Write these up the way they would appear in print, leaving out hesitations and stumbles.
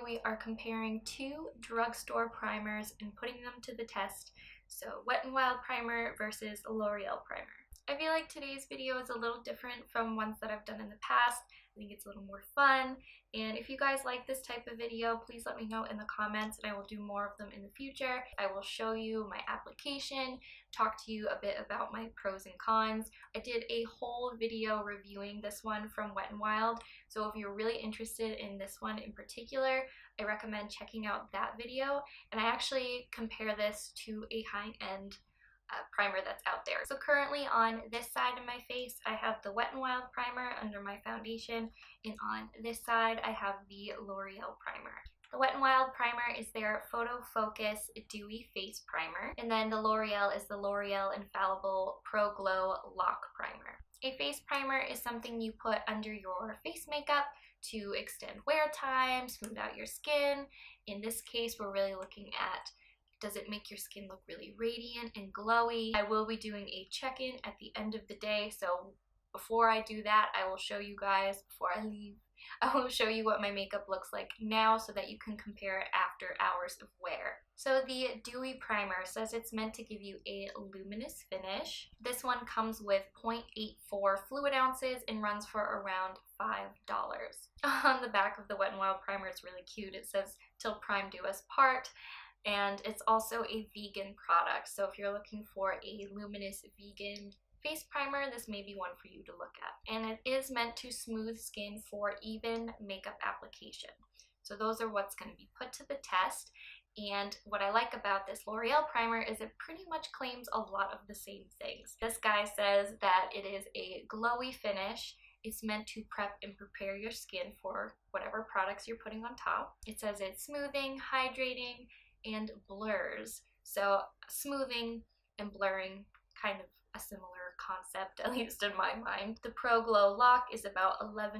we are comparing two drugstore primers and putting them to the test. So Wet n Wild primer versus L'Oreal primer. I feel like today's video is a little different from ones that I've done in the past. I think it's a little more fun, and if you guys like this type of video, please let me know in the comments and I will do more of them in the future. I will show you my application, talk to you a bit about my pros and cons. I did a whole video reviewing this one from Wet n Wild, so if you're really interested in this one in particular, I recommend checking out that video. And I actually compare this to a high-end primer that's out there. So currently on this side of my face, I have the Wet n Wild primer under my foundation, and on this side, I have the L'Oreal primer. The Wet n Wild primer is their Photo Focus Dewy Face Primer, and then the L'Oreal is the L'Oreal Infallible Pro Glow Lock Primer. A face primer is something you put under your face makeup to extend wear time, smooth out your skin. In this case, we're really looking at, does it make your skin look really radiant and glowy? I will be doing a check-in at the end of the day, so before I do that, I will show you guys, before I leave, I will show you what my makeup looks like now so that you can compare it after hours of wear. So the Dewy Primer says it's meant to give you a luminous finish. This one comes with 0.84 fluid ounces and runs for around $5. On the back of the Wet n Wild primer, it's really cute. It says, "Till prime do us part." And it's also a vegan product, so if you're looking for a luminous vegan face primer, this may be one for you to look at. And it is meant to smooth skin for even makeup application. So those are what's going to be put to the test. And what I like about this L'Oreal primer is it pretty much claims a lot of the same things. This guy says that it is a glowy finish. It's meant to prep and prepare your skin for whatever products you're putting on top. It says it's smoothing, hydrating, and blurs. So smoothing and blurring, kind of a similar concept, at least in my mind. The Pro Glow Lock is about $11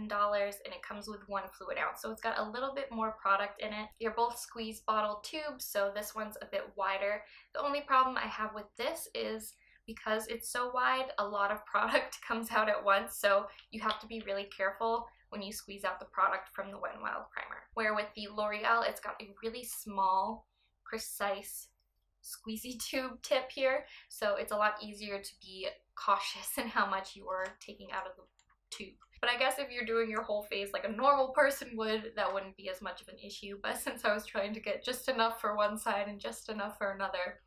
and it comes with 1 fluid ounce, so it's got a little bit more product in it. They're both squeeze bottle tubes, so this one's a bit wider. The only problem I have with this is because it's so wide, a lot of product comes out at once, so you have to be really careful when you squeeze out the product from the Wet n Wild primer. Where with the L'Oreal, it's got a really small, precise squeezy tube tip here, so it's a lot easier to be cautious in how much you are taking out of the tube. But I guess if you're doing your whole face like a normal person would, that wouldn't be as much of an issue. But since I was trying to get just enough for one side and just enough for another,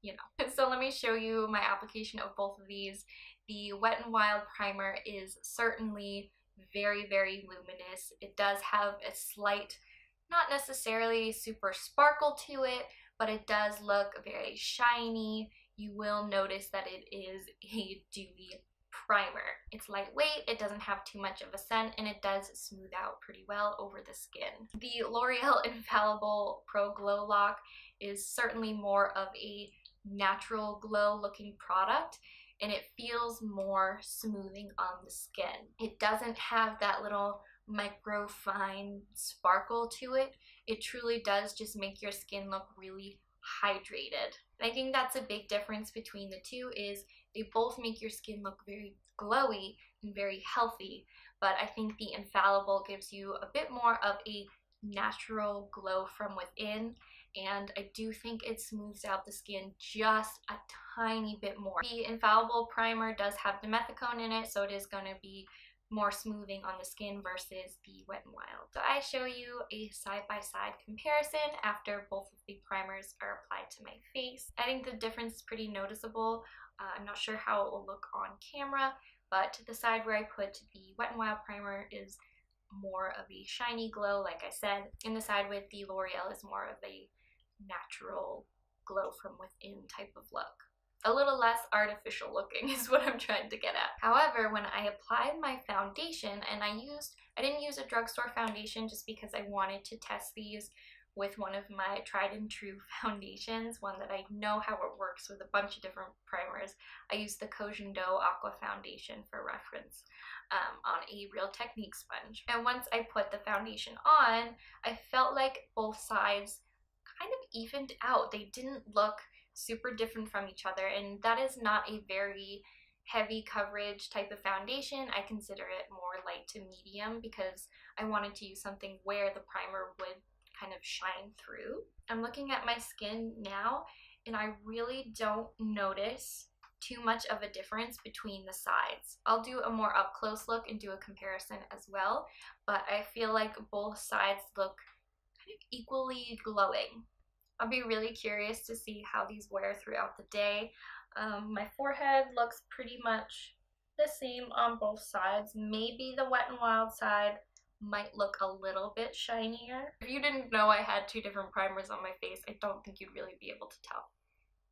you know. So let me show you my application of both of these. The Wet n Wild primer is certainly very, very luminous. It does have a slight, not necessarily super sparkle to it, but it does look very shiny. You will notice that it is a dewy primer. It's lightweight, it doesn't have too much of a scent, and it does smooth out pretty well over the skin. The L'Oreal Infallible Pro Glow Lock is certainly more of a natural glow looking product, and it feels more smoothing on the skin. It doesn't have that little micro fine sparkle to it. It truly does just make your skin look really hydrated. And I think that's a big difference between the two, is they both make your skin look very glowy and very healthy, but I think the Infallible gives you a bit more of a natural glow from within, and I do think it smooths out the skin just a tiny bit more. The Infallible primer does have dimethicone in it, so it is going to be more smoothing on the skin versus the Wet n Wild. So I show you a side-by-side comparison after both of the primers are applied to my face. I think the difference is pretty noticeable. I'm not sure how it will look on camera, but the side where I put the Wet n Wild primer is more of a shiny glow, like I said, and the side with the L'Oreal is more of a natural glow from within type of look. A little less artificial looking is what I'm trying to get at. However, when I applied my foundation, and I didn't use a drugstore foundation just because I wanted to test these with one of my tried and true foundations, one that I know how it works with a bunch of different primers. I used the Cojindo Aqua Foundation for reference on a Real Technique sponge. And once I put the foundation on, I felt like both sides kind of evened out. They didn't look super different from each other, and that is not a very heavy coverage type of foundation, I consider it more light to medium because I wanted to use something where the primer would kind of shine through. I'm looking at my skin now and I really don't notice too much of a difference between the sides. I'll do a more up close look and do a comparison as well, but I feel like both sides look kind of equally glowing. I'll be really curious to see how these wear throughout the day. My forehead looks pretty much the same on both sides. Maybe the Wet n Wild side might look a little bit shinier. If you didn't know I had two different primers on my face, I don't think you'd really be able to tell,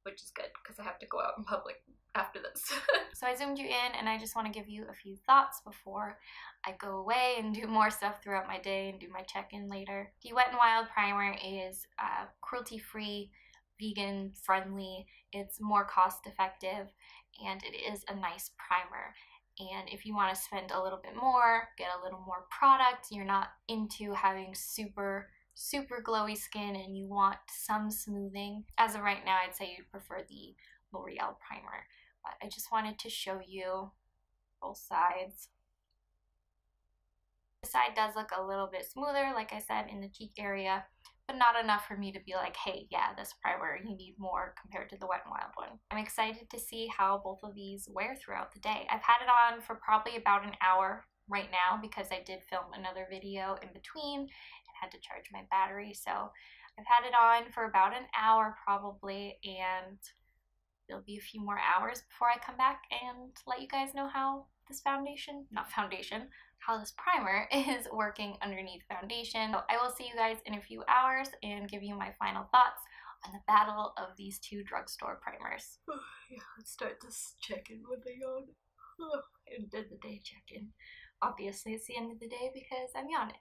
which is good because I have to go out in public after this. So I zoomed you in and I just want to give you a few thoughts before I go away and do more stuff throughout my day and do my check-in later. The Wet n Wild primer is cruelty-free, vegan friendly, it's more cost effective, and it is a nice primer. And if you want to spend a little bit more, get a little more product, you're not into having super glowy skin and you want some smoothing, as of right now I'd say you'd prefer the L'Oreal primer. But I just wanted to show you both sides. This side does look a little bit smoother, like I said, in the cheek area, but not enough for me to be like, hey, yeah, this primer, you need more compared to the Wet n Wild one. I'm excited to see how both of these wear throughout the day. I've had it on for probably about an hour right now because I did film another video in between and had to charge my battery. So I've had it on for about an hour probably, and there'll be a few more hours before I come back and let you guys know how this how this primer is working underneath foundation. So I will see you guys in a few hours and give you my final thoughts on the battle of these two drugstore primers. Yeah, let's start this check-in with a yawn. I did the day check-in. Obviously it's the end of the day because I'm yawning.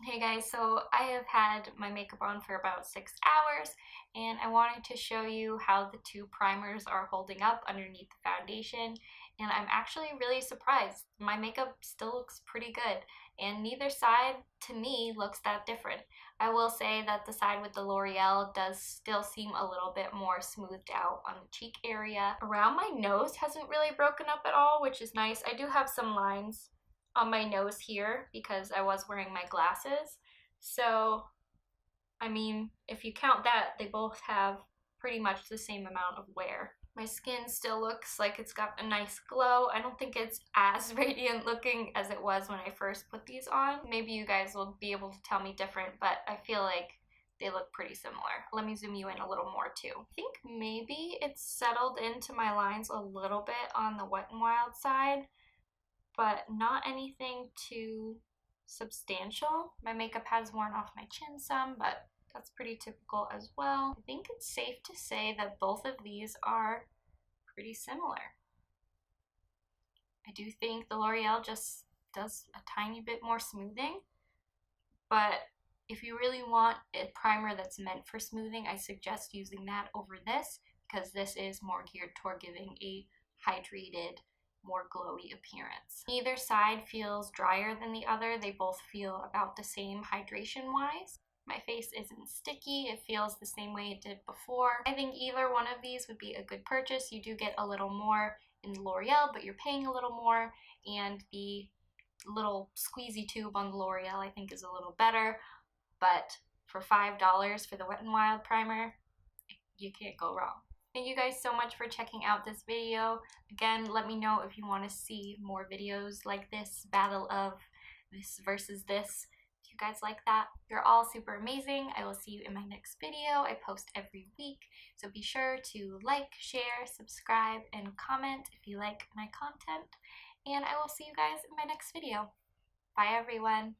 Hey guys, so I have had my makeup on for about 6 hours and I wanted to show you how the two primers are holding up underneath the foundation, and I'm actually really surprised. My makeup still looks pretty good and neither side to me looks that different. I will say that the side with the L'Oreal does still seem a little bit more smoothed out on the cheek area. Around my nose hasn't really broken up at all, which is nice. I do have some lines on my nose here because I was wearing my glasses. So, I mean, if you count that, they both have pretty much the same amount of wear. My skin still looks like it's got a nice glow. I don't think it's as radiant looking as it was when I first put these on. Maybe you guys will be able to tell me different, but I feel like they look pretty similar. Let me zoom you in a little more too. I think maybe it's settled into my lines a little bit on the Wet n Wild side, but not anything too substantial. My makeup has worn off my chin some, but that's pretty typical as well. I think it's safe to say that both of these are pretty similar. I do think the L'Oreal just does a tiny bit more smoothing, but if you really want a primer that's meant for smoothing, I suggest using that over this because this is more geared toward giving a hydrated, more glowy appearance. Neither side feels drier than the other. They both feel about the same hydration-wise. My face isn't sticky. It feels the same way it did before. I think either one of these would be a good purchase. You do get a little more in the L'Oreal, but you're paying a little more, and the little squeezy tube on the L'Oreal I think is a little better, but for $5 for the Wet n Wild primer, you can't go wrong. Thank you guys so much for checking out this video. Again, let me know if you want to see more videos like this, battle of this versus this. If you guys like that, you're all super amazing. I will see you in my next video. I post every week, so be sure to like, share, subscribe, and comment if you like my content. And I will see you guys in my next video. Bye everyone.